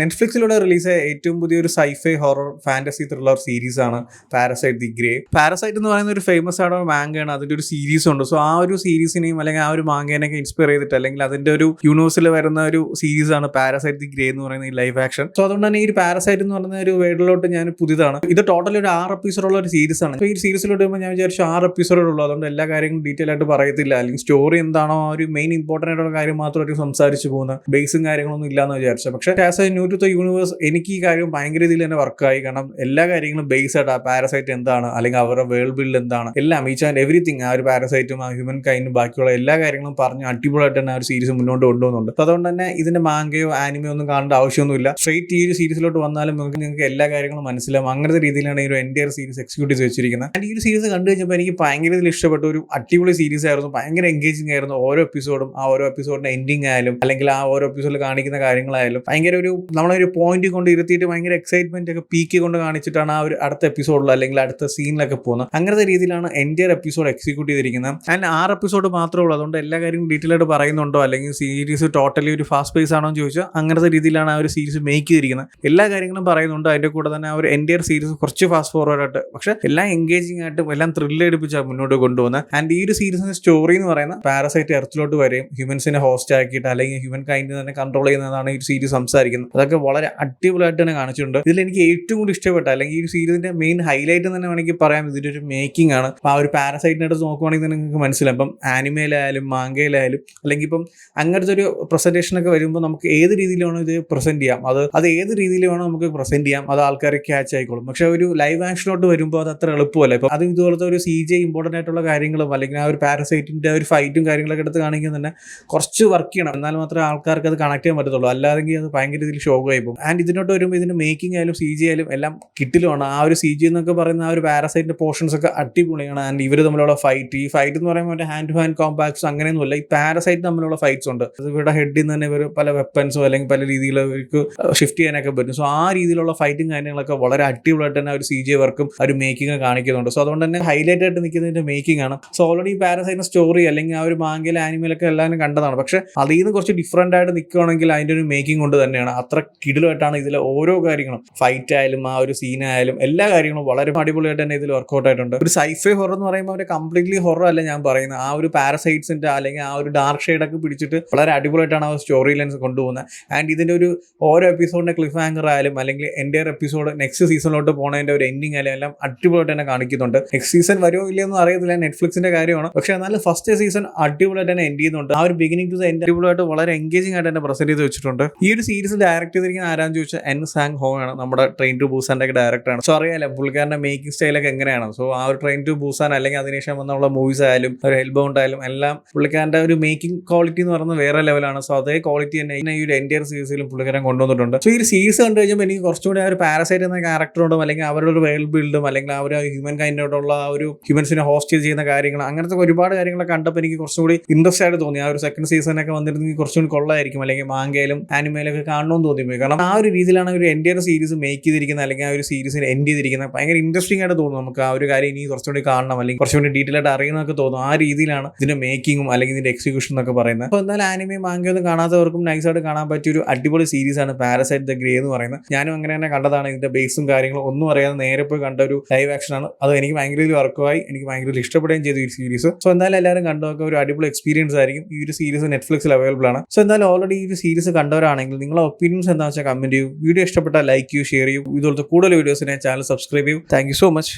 നെറ്റ്ഫ്ലിക്സിലൂടെ release ആയ ഏറ്റവും പുതിയൊരു sci-fi horror fantasy thriller series ആണ് പാരസൈറ്റ് ദി ഗ്രേ. പാരസൈറ്റ് എന്ന് പറയുന്ന ഒരു ഫേമസ് ആയിട്ടുള്ള മാങ്കയാണ്, അതിന്റെ ഒരു സീരീസ് ഉണ്ട്. സോ ആ ഒരു സീരീസിനെയും അല്ലെങ്കിൽ ആ ഒരു മാങ്കേനെയൊക്കെ ഇൻസ്പയർ ചെയ്തിട്ട് അല്ലെങ്കിൽ അതിന്റെ ഒരു യൂണിവേഴ്സിൽ വരുന്ന ഒരു സീരീസ് ആണ് പാരസൈറ്റ് ദി ഗ്രേ എന്ന് പറയുന്ന ഈ ലൈവ് ആക്ഷൻ. സോ അതുകൊണ്ട് തന്നെ ഈ ഒരു പാരസൈറ്റ് എന്ന് പറയുന്ന ഒരു വേർഡിലോട്ട് ഞാൻ പുതിയതാണ്. ഇത് ടോട്ടലി ഒരു 6 എപ്പിസോഡുള്ള ഒരു സീരീസ് ആണ്. ഈ സീരീസിലോട്ട് വരുമ്പോൾ ഞാൻ വിചാരിച്ചു 6 എപ്പിസോഡുള്ളൂ, അതുകൊണ്ട് എല്ലാ കാര്യങ്ങളും ഡീറ്റെയിൽ ആയിട്ട് പറയത്തില്ല, അല്ലെങ്കിൽ സ്റ്റോറി എന്താണോ ആ ഒരു മെയിൻ ഇമ്പോർട്ടൻ്റ് ആയിട്ടുള്ള കാര്യം മാത്രം ഒരു സംസാരിച്ചു പോകുന്ന ബേസും കാര്യങ്ങളൊന്നും ഇല്ലാന്ന് വിചാരിച്ചു. പക്ഷേ as a new to the universe എനിക്ക് ഈ കാര്യം ഭയങ്കര രീതിയിൽ തന്നെ വർക്കായി. കാരണം എല്ലാ കാര്യങ്ങളും ബേസ് ആയിട്ട് ആ പാരസൈറ്റ് എന്താണ് അല്ലെങ്കിൽ അവരുടെ വേൾഡ് ബിൽഡ് എന്താണ് എല്ലാം ഈച്ച് ആൻഡ് എവറിത്തിങ് ആ ഒരു പാരസൈറ്റും ആ ഹ്യൂമൻ കൈൻഡും ബാക്കിയുള്ള എല്ലാ കാര്യങ്ങളും പറഞ്ഞ് അടിപൊളിയായിട്ട് തന്നെ ആ ഒരു സീരീസ് മുന്നോട്ട് കൊണ്ടുപോകുന്നുണ്ട്. അപ്പോൾ അതുകൊണ്ട് തന്നെ ഇതിന്റെ മാങ്കയോ ആനിമയോ ഒന്നും കാണേണ്ട ആവശ്യമൊന്നുമില്ല. സ്ട്രേറ്റ് ഈ ഒരു സീരീസിലോട്ട് വന്നാലും നിങ്ങൾക്ക് എല്ലാ കാര്യങ്ങളും മനസ്സിലാവും. അങ്ങനത്തെ രീതിയിലാണ് ഈ ഒരു എൻറ്റയർ സീരീസ് എക്സിക്യൂട്ട് ചെയ്ത് വെച്ചിരിക്കുന്നത്. ആൻഡ് ഈ ഒരു സീരീസ് കണ്ടു കഴിഞ്ഞപ്പോൾ എനിക്ക് ഭയങ്കര ഇതിൽ ഇഷ്ടപ്പെട്ട ഒരു അടിപൊളി സീരീസ് ആയിരുന്നു. ഭയങ്കര എൻഗേജിങ് ആയിരുന്നു ഓരോ എപ്പിസോഡും. ആ ഓരോ എപ്പിസോഡിന്റെ എൻഡിങ് ആയാലും അല്ലെങ്കിൽ ആ ഓരോ എപ്പിസോഡിൽ കാണിക്കുന്ന കാര്യങ്ങളായാലും ഭയങ്കര ഒരു നമ്മളൊരു പോയിന്റ് കൊണ്ട് ഇരുത്തിയിട്ട് ഭയങ്കര എക്സൈറ്റ്മെന്റ് ഒക്കെ പീക്ക് കൊണ്ട് കാണിച്ചിട്ടാണ് ആ ഒരു അടുത്ത എപ്പിസോഡിൽ അല്ലെങ്കിൽ അടുത്ത സീനിലൊക്കെ പോകുന്നത്. അങ്ങനത്തെ രീതിയിലാണ് എൻറ്റയർ എപ്പിസോഡ് എക്സിക്യൂട്ട് ചെയ്തിരിക്കുന്നത്. ആൻഡ് 6 എപ്പിസോഡ് മാത്രമേ ഉള്ളൂ, അതുകൊണ്ട് എല്ലാ കാര്യങ്ങളും ഡീറ്റെയിൽ ആയിട്ട് പറയുന്നുണ്ടോ അല്ലെങ്കിൽ സീരീസ് ടോട്ടലി ഒരു ഫാസ്റ്റ് പേസ് ആണോ എന്ന് ചോദിച്ചാൽ അങ്ങനത്തെ രീതിയിലാണ് ആ ഒരു സീരീസ് മേക്ക് ചെയ്തിരിക്കുന്നത്. എല്ലാ കാര്യങ്ങളും പറയുന്നുണ്ട്. അതിന്റെ കൂടെ തന്നെ ആ ഒരു എൻറ്റയർ സീരീസ് കുറച്ച് ഫാസ്റ്റ് ഫോർവേഡ് ആയിട്ട് പക്ഷെ എല്ലാം എൻഗേജിംഗ് ആയിട്ടും എല്ലാം ത്രില്ല് എടുപ്പിച്ചാണ് മുന്നോട്ട് കൊണ്ടുപോകുന്നത്. ആൻഡ് ഈ ഒരു സീരീസിന്റെ സ്റ്റോറി എന്ന് പറയുന്ന പാരസൈറ്റ് എർത്തിലോട്ട് വരെയും ഹ്യൂമൻസിനെ ഹോസ്റ്റ് ആക്കിയിട്ട് അല്ലെങ്കിൽ ഹ്യൂമൻ കൈൻഡ് തന്നെ കൺട്രോൾ ചെയ്യുന്നതാണ് ഈ സീരീസ് സംസാരിക്കുന്നത്. അതൊക്കെ വളരെ അടിപൊളിയായിട്ട് തന്നെ കാണിച്ചിട്ടുണ്ട്. ഇതിൽ എനിക്ക് ഏറ്റവും കൂടുതൽ ഇഷ്ടപ്പെട്ട അല്ലെങ്കിൽ ഈ ഒരു സീരീസിന്റെ മെയിൻ ഹൈലൈറ്റ് തന്നെ വേണമെങ്കിൽ പറയാം ഇതിന്റെ ഒരു മേക്കിംഗ് ആണ്. ആ ഒരു പാരസൈറ്റിനെ എടുത്ത് നോക്കുവാണെങ്കിൽ തന്നെ നിങ്ങൾക്ക് മനസ്സിലാവും. ഇപ്പം ആനിമയിലായാലും മാങ്കയിലായാലും അല്ലെങ്കിൽ ഇപ്പം അങ്ങനത്തെ ഒരു പ്രസന്റേഷൻ ഒക്കെ വരുമ്പോൾ നമുക്ക് ഏത് രീതിയിൽ വേണോ ഇത് പ്രസന്റ് ചെയ്യാം, അത് ഏത് രീതിയിൽ വേണോ നമുക്ക് പ്രസന്റ് ചെയ്യാം, അത് ആൾക്കാരെ ക്യാച്ച് ആയിക്കോളും. പക്ഷെ ഒരു ലൈവ് ആക്ഷനിലോട്ട് വരുമ്പോൾ അത് അത്ര എളുപ്പമല്ല. ഇപ്പം അത് ഇതുപോലത്തെ ഒരു CG ഇമ്പോർട്ടൻ്റ് ആയിട്ടുള്ള കാര്യങ്ങളും അല്ലെങ്കിൽ ആ ഒരു പാരസൈറ്റിന്റെ ഒരു ഫൈറ്റും കാര്യങ്ങളൊക്കെ എടുത്ത് കാണിക്കുന്നത് തന്നെ കുറച്ച് വർക്ക് ചെയ്യണം, എന്നാൽ മാത്രമേ ആൾക്കാർക്ക് അത് കണക്ട് ചെയ്യാൻ പറ്റത്തുള്ളൂ. അല്ലാതെങ്കിൽ അത് ഭയങ്കര രീതിയിൽ ഷോക്കായി പോകും. ആൻഡ് ഇതിനോട്ട് വരുമ്പോൾ ഇതിന്റെ മേക്കിംഗ് ആയാലും CG ആയാലും എല്ലാം കിട്ടിലുമാണ്. ആ ഒരു CG എന്നൊക്കെ പറയുന്ന ആ ഒരു പാരസൈറ്റിന്റെ പോർഷൻസ് ഒക്കെ അടിപൊളിയാണ്. ആൻഡ് ഇവർ തമ്മിലുള്ള ഫൈറ്റ്, ഈ ഫൈറ്റ് എന്ന് പറയുമ്പോൾ ഹാൻഡ് ടു ഹാൻഡ് കോമ്പാക്ട്സ് അങ്ങനെയൊന്നുമല്ല, ഈ പാരസൈറ്റ് തമ്മിലുള്ള ഫൈറ്റ്സ് ഉണ്ട്. ഇവരുടെ ഹെഡിൽ നിന്ന് തന്നെ ഇവർ പല വെപ്പൻസോ അല്ലെങ്കിൽ പല രീതിയിൽ അവർക്ക് ഷിഫ്റ്റ് ചെയ്യാനൊക്കെ പറ്റും. സോ ആ രീതിയിലുള്ള ഫൈറ്റും കാര്യങ്ങളൊക്കെ വളരെ അടിപൊളിയായിട്ട് തന്നെ ഒരു CG വർക്കും ഒരു മേക്കിംഗ് കാണിക്കുന്നുണ്ട്. സോ അതുകൊണ്ട് തന്നെ ഹൈലൈറ്റ് ആയിട്ട് നിൽക്കുന്നതിന്റെ മേക്കിംഗ് ആണ്. സോ ഓൾറെഡി ഈ പാരസൈറ്റിന്റെ സ്റ്റോറി അല്ലെങ്കിൽ ആ ഒരു മാങ്കയിലെ ആനിമയിലൊക്കെ എല്ലാവരും കണ്ടതാണ്. പക്ഷെ അതിൽ നിന്ന് കുറച്ച് ഡിഫറെന്റ് ആയിട്ട് നിൽക്കുകയാണെങ്കിൽ അതിന്റെ ഒരു മേക്കിംഗ് കൊണ്ട് തന്നെയാണ് അത്ര കിടിലായിട്ടാണ് ഇതിലെ ഓരോ കാര്യങ്ങളും ഫൈറ്റ് ആയാലും ആ ഒരു സീനായാലും എല്ലാ കാര്യങ്ങളും വളരെ അടിപൊളിയായിട്ട് തന്നെ ഇതിൽ വർക്ക്ഔട്ട് ആയിട്ടുണ്ട്. ഒരു സൈഫൈ ഹൊറർ എന്ന് പറയുമ്പോൾ അവർ കംപ്ലീറ്റ്ലി ഹൊറർ അല്ല ഞാൻ പറയുന്നത്. ആ ഒരു പാരസൈറ്റ്സിന്റെ അല്ലെങ്കിൽ ആ ഒരു ഡാർക്ക് ഷെയ്ഡൊക്കെ പിടിച്ചിട്ട് വളരെ അടിപൊളിയായിട്ടാണ് ആ സ്റ്റോറി ലൈൻസ് കൊണ്ടുപോകുന്നത്. ആൻഡ് ഇതിന്റെ ഒരു ഓരോ എപ്പിസോഡിന്റെ ക്ലിഫ് ഹാങ്കർ ആയാലും അല്ലെങ്കിൽ എൻറ്റയർ എപ്പിസോഡ് നെക്സ്റ്റ് സീസണിലോട്ട് പോകുന്നതിന്റെ ഒരു എൻഡിങ് ആയാലും എല്ലാം അടിപൊളിയായിട്ട് തന്നെ കാണിക്കുന്നുണ്ട്. നെക്സ്റ്റ് സീസൺ വരുമോ ഇല്ലയെന്ന് അറിയത്തില്ല, നെറ്റ്ഫ്ലിക്സിന്റെ കാര്യമാണ്. പക്ഷെ എന്നാലും ഫസ്റ്റ് സീസൺ അടിപൊളിയായിട്ട് തന്നെ എൻഡ് ചെയ്യുന്നുണ്ട്. ആ ഒരു ബിഗിനിങ് ടു എൻഡ് അടിപൊളിയായിട്ട് വളരെ എൻഗേജിംഗ് ആയിട്ട് തന്നെ പ്രസന്റ് ചെയ്ത് വെച്ചിട്ടുണ്ട്. ഈ ഒരു സീരീസ് ഡയറക്ട് ചെയ്തിരിക്കുന്ന ആരാന്ന് ചോദിച്ചാൽ എൻ സാങ് ഹോ ആണ്, നമ്മുടെ ട്രെയിൻ ടു ബൂസാന്റെ ഡയറക്ടറാണ്. സോ അറിയാലോ പുള്ളിക്കാരന്റെ മേക്കിംഗ് സ്റ്റൈലൊക്കെ എങ്ങനെയാണ്. സോ ആ ഒരു ട്രെയിൻ ടു ബൂസാൻ അല്ലെങ്കിൽ അതിനുശേഷം വന്നുള്ള മൂവീസ് ആയാലും ഒരു ഹെൽബൗണ്ട് ആയാലും എല്ലാം പുള്ളിക്കാരന്റെ ഒരു മേക്കിംഗ് ക്വാളിറ്റി എന്ന് പറയുന്നത് വേറെ ലെവലാണ്. സോ അതേ ക്വാളിറ്റി തന്നെ ഈ ഒരു എൻറ്റയർ സീരീസിലും പുള്ളിക്കാരൻ കൊണ്ടുവന്നിട്ടുണ്ട്. സോ ഈ ഒരു സീരീസ് കണ്ടു കഴിഞ്ഞപ്പോൾ എനിക്ക് കുറച്ചുകൂടി ആ ഒരു പാരസൈറ്റ് എന്ന ക്യാരക്ടറുണ്ടും അല്ലെങ്കിൽ അവരുടെ ഒരു വേൾഡ് ബിൽഡും അല്ലെങ്കിൽ ആ ഒരു ഹ്യൂമൻ കൈൻഡോടുള്ള ആ ഒരു ഹ്യൂമൻസിനെ ഹോസ്റ്റ് ചെയ്യുന്ന കാര്യങ്ങൾ അങ്ങനത്തെ ഒരുപാട് കാര്യങ്ങളൊക്കെ കണ്ടപ്പോൾ എനിക്ക് കുറച്ചുകൂടി ഇൻട്രസ്റ്റ് ആയിട്ട് തോന്നി. ആ ഒരു സെക്കൻഡ് സീസണൊക്കെ വന്നിരുന്നെങ്കിൽ കുറച്ചുകൂടി കൊള്ളായിരിക്കും, അല്ലെങ്കിൽ മാങ്കയിലും ആനിമയിലൊക്കെ കാണണമെന്ന് തോന്നിപ്പോയി. കാരണം ആ ഒരു രീതിയിലാണ് ഒരു എൻറ്റയർ സീരീസ് മേക്ക് ചെയ്തിരിക്കുന്നത് അല്ലെങ്കിൽ ആ ഒരു സീരീസിന് എൻഡ് ചെയ്തിരിക്കുന്നത്. ഭയങ്കര ഇൻട്രസ്റ്റിംഗ് ആയിട്ട് തോന്നും നമുക്ക്. ആ ഒരു കാര്യം ഇനി കുറച്ചുകൂടി കാണണം അല്ലെങ്കിൽ കുറച്ചുകൂടി ഡീറ്റെയിൽ ആയിട്ട് അറിയുന്നതൊക്കെ തോന്നും. ആ രീതിയിലാണ് ഇതിന്റെ മേക്കിങ്ങും അല്ലെങ്കിൽ ഇതിന്റെ എക്സിക്യൂഷൻ എന്നൊക്കെ പറയുന്നത്. അപ്പോൾ എന്തായാലും ആനിമയും മാങ്കയൊന്നും കാണാത്തവർക്കും നൈസായിട്ട് കാണാൻ പറ്റിയ ഒരു അടിപൊളി സീരീസ് ആണ് പാരസൈറ്റ് ദ ഗ്രേ എന്ന് പറയുന്നത്. ഞാനും അങ്ങനെ തന്നെ കണ്ടതാണ്. ഇതിന്റെ ബേസും കാര്യങ്ങളും ഒന്നും അറിയാതെ നേരെ പോയി കണ്ട ഒരു ലൈവ് ആക്ഷൻ ആണ്. അത് എനിക്ക് ഭയങ്കര വർക്കുമായി, എനിക്ക് ഭയങ്കര ഇഷ്ടപ്പെടുകയും ചെയ്തു ഈ സീരീസ്. സോ എന്തായാലും എല്ലാവരും കണ്ടൊക്കെ ഒരു അടിപൊളി എക്സ്പീരിയൻസ് ആയിരിക്കും. ഈ ഒരു സീരീസ് നെറ്റ്ഫ്ലിക്സിൽ അവൈലബിൾ ആണ്. സോ എന്തായാലും ഓൾറെഡി ഈ ഒരു സീരീസ് കണ്ടവരാണെങ്കിൽ നിങ്ങളുടെ ഒപ്പീനിയൻസ് എന്താണെന്ന് വെച്ചാൽ കമന്റ് ചെയ്യൂ. വീഡിയോ ഇഷ്ടപ്പെട്ടാൽ ലൈക്ക് ചെയ്യൂ, ഷെയർ ചെയ്യൂ. ഇതുപോലത്തെ കൂടുതൽ വീഡിയോസിനെ ചാനൽ സബ്സ്ക്രൈബ് ചെയ്യൂ. Thank you so much.